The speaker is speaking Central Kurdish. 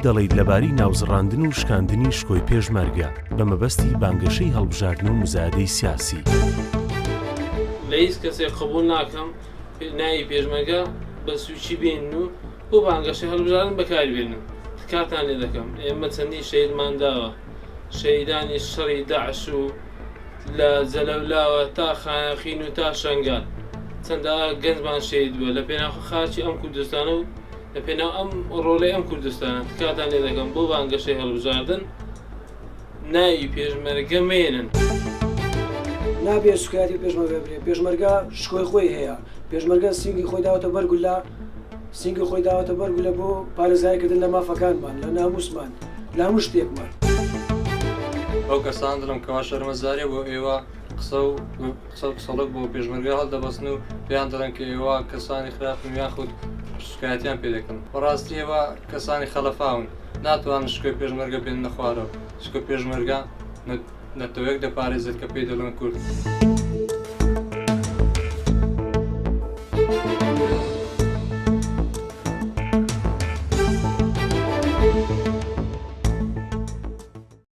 دەڵێیت لەباری ناوزڕاندن و شکاندنی شکۆی پێشمەرگە بە مەبەستی بانگەشەی هەڵبژاردن و مزایدەی سیاسی. لە هیچ کەسێک قبول ناکەم ناوی پێشمەرگە بە سوچی بێنن و بۆ بانگەشەی هەڵبژاردن بەکاربێنن. کاتان لێ دەکەم ئێمە چەندی شەیدمان داوە، شەیدانی شەڕی داعش و لە جەلەولاوە تا خانەخین و تا شەنگال چەندە گەنجمان شەید بووە لە پێناو خاچی ئەم کوردستانە و لە پێناو ئەم ڕۆڵەی ئەم کوردستانە. کاتان لێ دەکەم بۆ بانگەشەی هەڵبژاردن ناوی پێشمەرگە مێنن. نابێت سوکایەتی پێشمەرگە بێ. پێشمەرگە شکۆی خۆی هەیە. پێشمەرگە سینگی خۆی داوەتە بەرگولە، سینگی خۆی داوەتە بەرگولە بۆ پارێزاییکردن لە مافەکانمان، لە ناموسمان، لە هەموو شتێکمان. ئەو کەسان دڵم کەوا شەرمەزارێ بۆ ئێوە قسەڵک بۆ پێشمەرگە هەڵدەبەستن و پێیان دەڵێن کە ئێوە کەسانی خراپن یاخود شکایەتیان پێ دەکەن. بەڕاستی ئێوە کەسانی خەلەفاون، ناتوانن شکۆی پێشمەرگە بێننە خوارەوە. شکۆی پێشمەرگە نەتەوەیەک دەپارێزێت کە پێی دەڵێن کورد.